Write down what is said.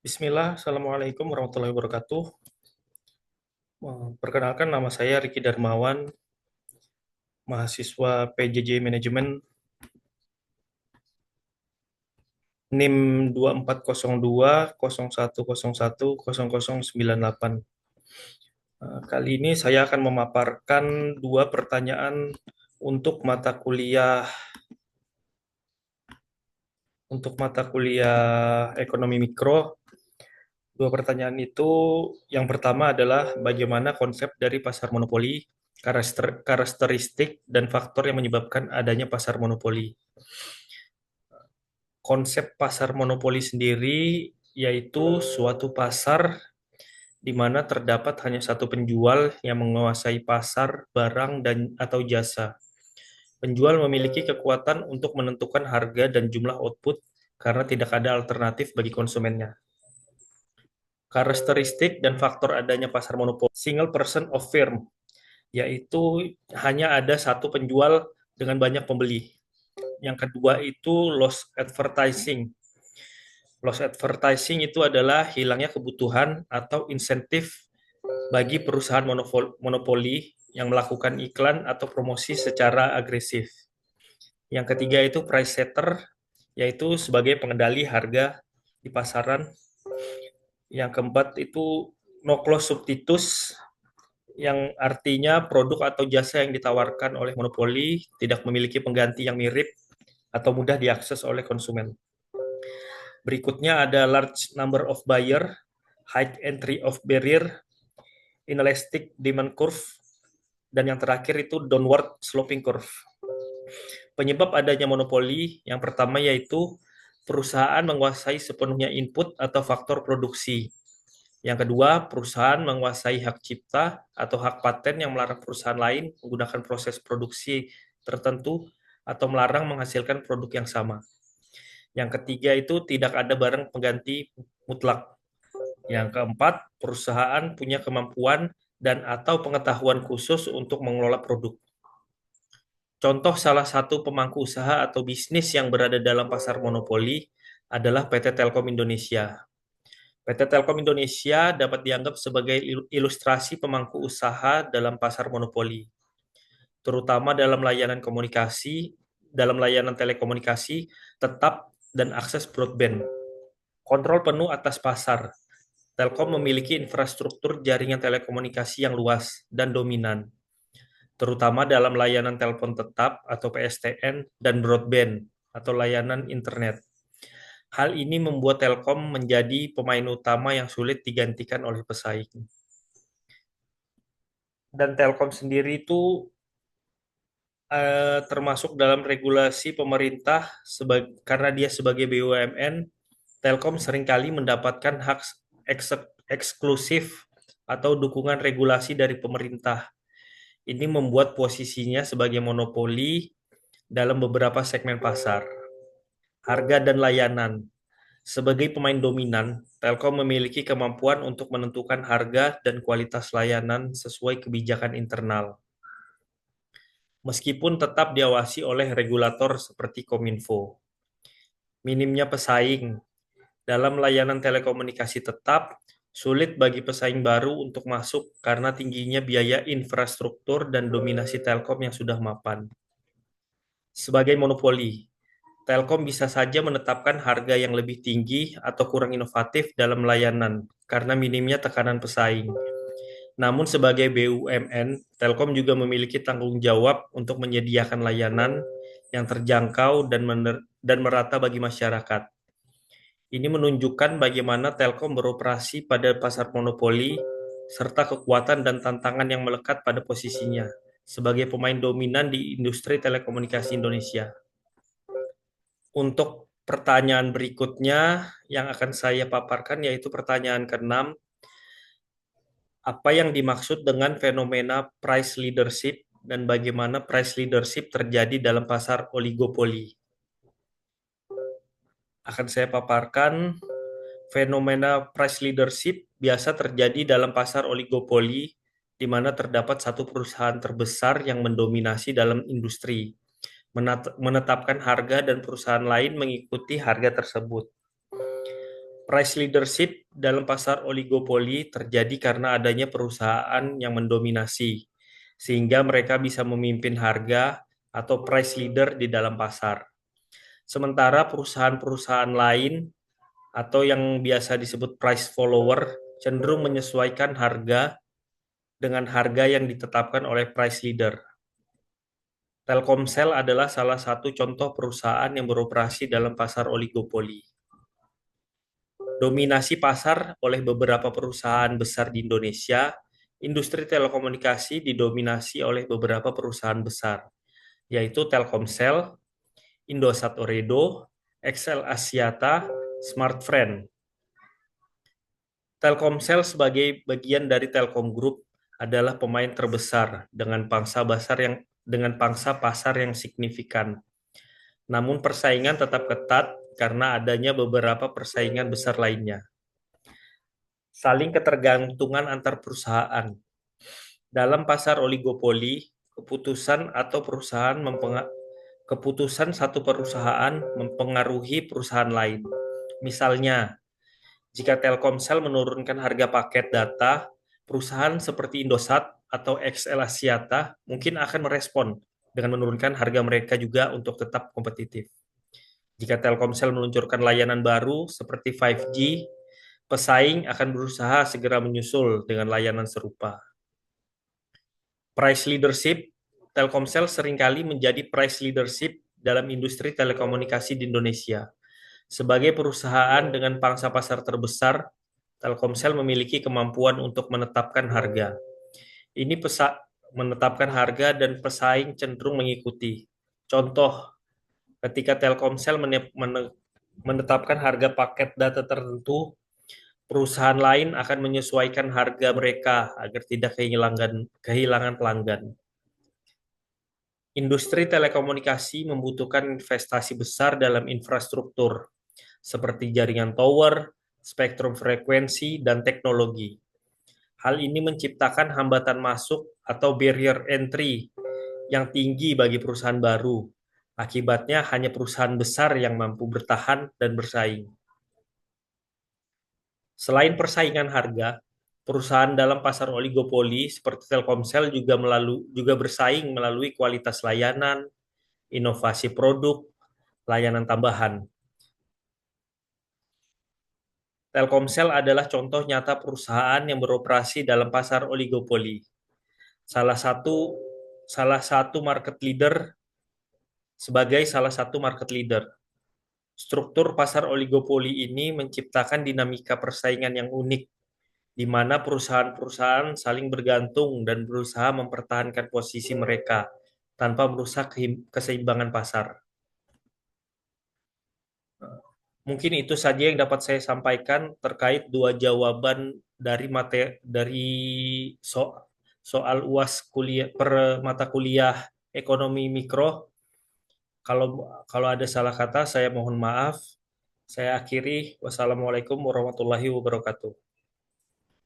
Bismillah, Assalamualaikum warahmatullahi wabarakatuh. Perkenalkan nama saya Riki Darmawan, mahasiswa PJJ Manajemen, NIM 240201010098. Kali ini saya akan memaparkan dua pertanyaan untuk mata kuliah ekonomi mikro. Dua pertanyaan itu, yang pertama adalah bagaimana konsep dari pasar monopoli, karakteristik, dan faktor yang menyebabkan adanya pasar monopoli. Konsep pasar monopoli sendiri yaitu suatu pasar di mana terdapat hanya satu penjual yang menguasai pasar barang dan atau jasa. Penjual memiliki kekuatan untuk menentukan harga dan jumlah output karena tidak ada alternatif bagi konsumennya. Karakteristik dan faktor adanya pasar monopoli. Single person of firm, yaitu hanya ada satu penjual dengan banyak pembeli. Yang kedua itu loss advertising. Loss advertising itu adalah hilangnya kebutuhan atau insentif bagi perusahaan monopoli yang melakukan iklan atau promosi secara agresif. Yang ketiga itu price setter, yaitu sebagai pengendali harga di pasaran. Yang keempat itu no close substitutes, yang artinya produk atau jasa yang ditawarkan oleh monopoli tidak memiliki pengganti yang mirip atau mudah diakses oleh konsumen. Berikutnya ada large number of buyer, high entry of barrier, inelastic demand curve, dan yang terakhir itu downward sloping curve. Penyebab adanya monopoli yang pertama yaitu perusahaan menguasai sepenuhnya input atau faktor produksi. Yang kedua, perusahaan menguasai hak cipta atau hak paten yang melarang perusahaan lain menggunakan proses produksi tertentu atau melarang menghasilkan produk yang sama. Yang ketiga itu tidak ada barang pengganti mutlak. Yang keempat, perusahaan punya kemampuan dan atau pengetahuan khusus untuk mengelola produk. Contoh salah satu pemangku usaha atau bisnis yang berada dalam pasar monopoli adalah PT Telkom Indonesia. PT Telkom Indonesia dapat dianggap sebagai ilustrasi pemangku usaha dalam pasar monopoli, terutama dalam layanan telekomunikasi tetap dan akses broadband. Kontrol penuh atas pasar. Telkom memiliki infrastruktur jaringan telekomunikasi yang luas dan dominan, terutama dalam layanan telepon tetap atau PSTN dan broadband atau layanan internet. Hal ini membuat Telkom menjadi pemain utama yang sulit digantikan oleh pesaing. Dan Telkom sendiri itu termasuk dalam regulasi pemerintah karena dia sebagai BUMN. Telkom seringkali mendapatkan hak eksklusif atau dukungan regulasi dari pemerintah. Ini membuat posisinya sebagai monopoli dalam beberapa segmen pasar. Harga dan layanan. Sebagai pemain dominan, Telkom memiliki kemampuan untuk menentukan harga dan kualitas layanan sesuai kebijakan internal, meskipun tetap diawasi oleh regulator seperti Kominfo. Minimnya pesaing. Dalam layanan telekomunikasi tetap, sulit bagi pesaing baru untuk masuk karena tingginya biaya infrastruktur dan dominasi Telkom yang sudah mapan. Sebagai monopoli, Telkom bisa saja menetapkan harga yang lebih tinggi atau kurang inovatif dalam layanan karena minimnya tekanan pesaing. Namun sebagai BUMN, Telkom juga memiliki tanggung jawab untuk menyediakan layanan yang terjangkau dan merata bagi masyarakat. Ini menunjukkan bagaimana Telkom beroperasi pada pasar monopoli serta kekuatan dan tantangan yang melekat pada posisinya sebagai pemain dominan di industri telekomunikasi Indonesia. Untuk pertanyaan berikutnya yang akan saya paparkan yaitu pertanyaan ke-6. Apa yang dimaksud dengan fenomena price leadership dan bagaimana price leadership terjadi dalam pasar oligopoli? Akan saya paparkan fenomena price leadership biasa terjadi dalam pasar oligopoli di mana terdapat satu perusahaan terbesar yang mendominasi dalam industri, menetapkan harga dan perusahaan lain mengikuti harga tersebut. Price leadership dalam pasar oligopoli terjadi karena adanya perusahaan yang mendominasi, sehingga mereka bisa memimpin harga atau price leader di dalam pasar. Sementara perusahaan-perusahaan lain atau yang biasa disebut price follower cenderung menyesuaikan harga dengan harga yang ditetapkan oleh price leader. Telkomsel adalah salah satu contoh perusahaan yang beroperasi dalam pasar oligopoli. Dominasi pasar oleh beberapa perusahaan besar di Indonesia, industri telekomunikasi didominasi oleh beberapa perusahaan besar, yaitu Telkomsel, Indosat Ooredoo, XL Axiata, Smartfren. Telkomsel sebagai bagian dari Telkom Group adalah pemain terbesar dengan pangsa pasar yang signifikan. Namun persaingan tetap ketat karena adanya beberapa persaingan besar lainnya. Saling ketergantungan antar perusahaan. Dalam pasar oligopoli, keputusan satu perusahaan mempengaruhi perusahaan lain. Misalnya, jika Telkomsel menurunkan harga paket data, perusahaan seperti Indosat atau XL Axiata mungkin akan merespon dengan menurunkan harga mereka juga untuk tetap kompetitif. Jika Telkomsel meluncurkan layanan baru seperti 5G, pesaing akan berusaha segera menyusul dengan layanan serupa. Price leadership, Telkomsel seringkali menjadi price leadership dalam industri telekomunikasi di Indonesia. Sebagai perusahaan dengan pangsa pasar terbesar, Telkomsel memiliki kemampuan untuk menetapkan harga. Ini menetapkan harga dan pesaing cenderung mengikuti. Contoh, ketika Telkomsel menetapkan harga paket data tertentu, perusahaan lain akan menyesuaikan harga mereka agar tidak kehilangan pelanggan. Industri telekomunikasi membutuhkan investasi besar dalam infrastruktur, seperti jaringan tower, spektrum frekuensi, dan teknologi. Hal ini menciptakan hambatan masuk atau barrier entry yang tinggi bagi perusahaan baru. Akibatnya hanya perusahaan besar yang mampu bertahan dan bersaing. Selain persaingan harga, perusahaan dalam pasar oligopoli seperti Telkomsel juga bersaing melalui kualitas layanan, inovasi produk, layanan tambahan. Telkomsel adalah contoh nyata perusahaan yang beroperasi dalam pasar oligopoli. Salah satu market leader sebagai salah satu market leader. Struktur pasar oligopoli ini menciptakan dinamika persaingan yang unik, di mana perusahaan-perusahaan saling bergantung dan berusaha mempertahankan posisi mereka tanpa merusak keseimbangan pasar. Mungkin itu saja yang dapat saya sampaikan terkait dua jawaban dari soal UAS kuliah per mata kuliah ekonomi mikro. Kalau kalau ada salah kata saya mohon maaf. Saya akhiri. Wassalamualaikum warahmatullahi wabarakatuh.